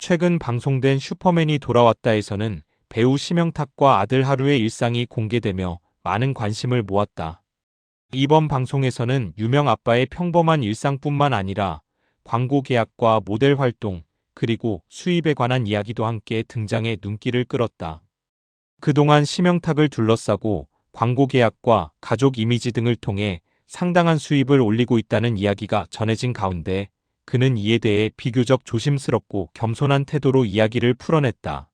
최근 방송된 슈퍼맨이 돌아왔다에서는 배우 심영탁과 아들 하루의 일상이 공개되며 많은 관심을 모았다. 이번 방송에서는 유명 아빠의 평범한 일상뿐만 아니라 광고 계약과 모델 활동, 그리고 수입에 관한 이야기도 함께 등장해 눈길을 끌었다. 그동안 심영탁을 둘러싸고 광고 계약과 가족 이미지 등을 통해 상당한 수입을 올리고 있다는 이야기가 전해진 가운데 그는 이에 대해 비교적 조심스럽고 겸손한 태도로 이야기를 풀어냈다.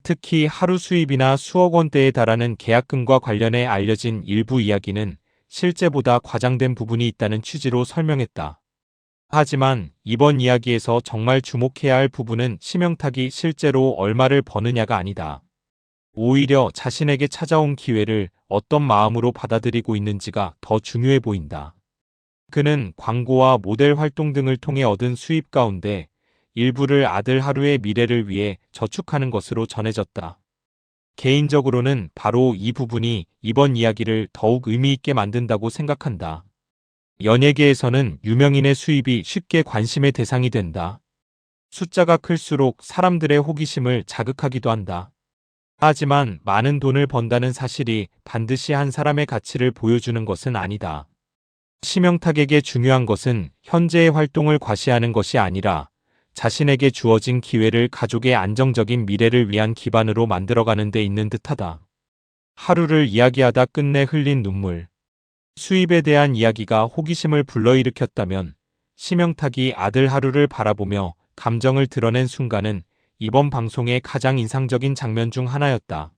특히 하루 수입이나 수억 원대에 달하는 계약금과 관련해 알려진 일부 이야기는 실제보다 과장된 부분이 있다는 취지로 설명했다. 하지만 이번 이야기에서 정말 주목해야 할 부분은 심영탁이 실제로 얼마를 버느냐가 아니다. 오히려 자신에게 찾아온 기회를 어떤 마음으로 받아들이고 있는지가 더 중요해 보인다. 그는 광고와 모델 활동 등을 통해 얻은 수입 가운데 일부를 아들 하루의 미래를 위해 저축하는 것으로 전해졌다. 개인적으로는 바로 이 부분이 이번 이야기를 더욱 의미 있게 만든다고 생각한다. 연예계에서는 유명인의 수입이 쉽게 관심의 대상이 된다. 숫자가 클수록 사람들의 호기심을 자극하기도 한다. 하지만 많은 돈을 번다는 사실이 반드시 한 사람의 가치를 보여주는 것은 아니다. 심영탁에게 중요한 것은 현재의 활동을 과시하는 것이 아니라 자신에게 주어진 기회를 가족의 안정적인 미래를 위한 기반으로 만들어가는 데 있는 듯하다. 하루를 이야기하다 끝내 흘린 눈물. 수입에 대한 이야기가 호기심을 불러일으켰다면 심영탁이 아들 하루를 바라보며 감정을 드러낸 순간은 이번 방송의 가장 인상적인 장면 중 하나였다.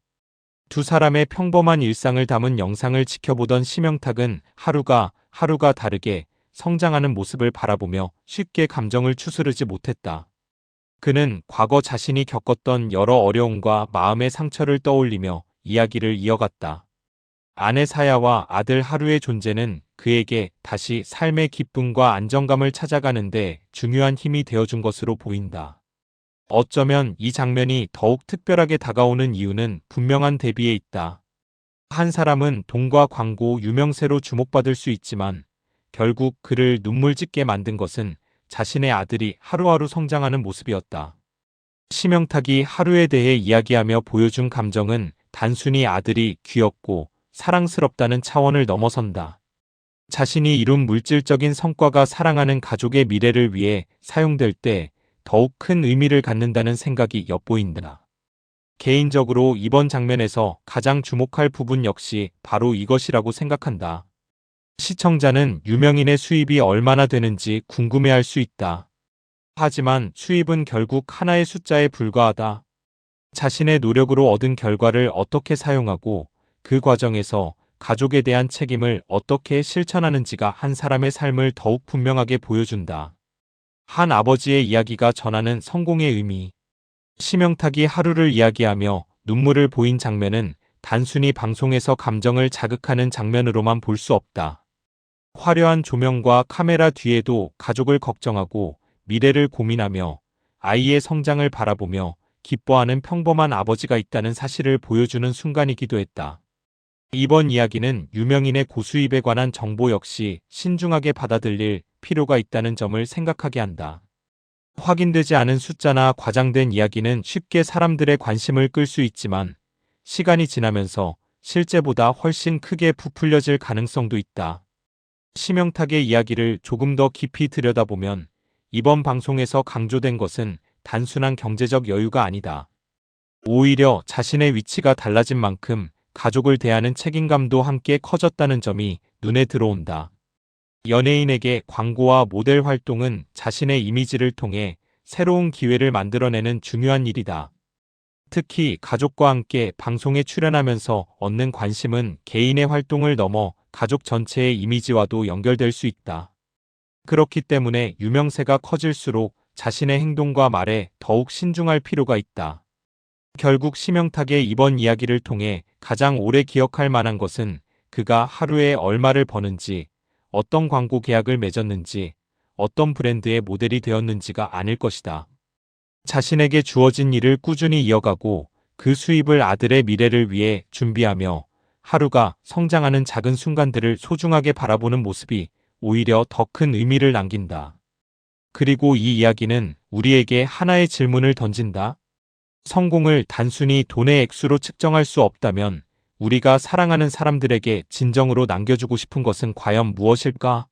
두 사람의 평범한 일상을 담은 영상을 지켜보던 심영탁은 하루가 다르게 성장하는 모습을 바라보며 쉽게 감정을 추스르지 못했다. 그는 과거 자신이 겪었던 여러 어려움과 마음의 상처를 떠올리며 이야기를 이어갔다. 아내 사야와 아들 하루의 존재는 그에게 다시 삶의 기쁨과 안정감을 찾아가는데 중요한 힘이 되어준 것으로 보인다. 어쩌면 이 장면이 더욱 특별하게 다가오는 이유는 분명한 대비에 있다. 한 사람은 돈과 광고, 유명세로 주목받을 수 있지만 결국 그를 눈물 짓게 만든 것은 자신의 아들이 하루하루 성장하는 모습이었다. 심영탁이 하루에 대해 이야기하며 보여준 감정은 단순히 아들이 귀엽고 사랑스럽다는 차원을 넘어선다. 자신이 이룬 물질적인 성과가 사랑하는 가족의 미래를 위해 사용될 때 더욱 큰 의미를 갖는다는 생각이 엿보인다. 개인적으로 이번 장면에서 가장 주목할 부분 역시 바로 이것이라고 생각한다. 시청자는 유명인의 수입이 얼마나 되는지 궁금해할 수 있다. 하지만 수입은 결국 하나의 숫자에 불과하다. 자신의 노력으로 얻은 결과를 어떻게 사용하고 그 과정에서 가족에 대한 책임을 어떻게 실천하는지가 한 사람의 삶을 더욱 분명하게 보여준다. 한 아버지의 이야기가 전하는 성공의 의미. 심영탁이 하루를 이야기하며 눈물을 보인 장면은 단순히 방송에서 감정을 자극하는 장면으로만 볼 수 없다. 화려한 조명과 카메라 뒤에도 가족을 걱정하고 미래를 고민하며 아이의 성장을 바라보며 기뻐하는 평범한 아버지가 있다는 사실을 보여주는 순간이기도 했다. 이번 이야기는 유명인의 고수입에 관한 정보 역시 신중하게 받아들일 필요가 있다는 점을 생각하게 한다. 확인되지 않은 숫자나 과장된 이야기는 쉽게 사람들의 관심을 끌 수 있지만 시간이 지나면서 실제보다 훨씬 크게 부풀려질 가능성도 있다. 심영탁의 이야기를 조금 더 깊이 들여다보면 이번 방송에서 강조된 것은 단순한 경제적 여유가 아니다. 오히려 자신의 위치가 달라진 만큼 가족을 대하는 책임감도 함께 커졌다는 점이 눈에 들어온다. 연예인에게 광고와 모델 활동은 자신의 이미지를 통해 새로운 기회를 만들어내는 중요한 일이다. 특히 가족과 함께 방송에 출연하면서 얻는 관심은 개인의 활동을 넘어 가족 전체의 이미지와도 연결될 수 있다. 그렇기 때문에 유명세가 커질수록 자신의 행동과 말에 더욱 신중할 필요가 있다. 결국 심영탁의 이번 이야기를 통해 가장 오래 기억할 만한 것은 그가 하루에 얼마를 버는지, 어떤 광고 계약을 맺었는지, 어떤 브랜드의 모델이 되었는지가 아닐 것이다. 자신에게 주어진 일을 꾸준히 이어가고 그 수입을 아들의 미래를 위해 준비하며 하루가 성장하는 작은 순간들을 소중하게 바라보는 모습이 오히려 더 큰 의미를 남긴다. 그리고 이 이야기는 우리에게 하나의 질문을 던진다. 성공을 단순히 돈의 액수로 측정할 수 없다면 우리가 사랑하는 사람들에게 진정으로 남겨주고 싶은 것은 과연 무엇일까?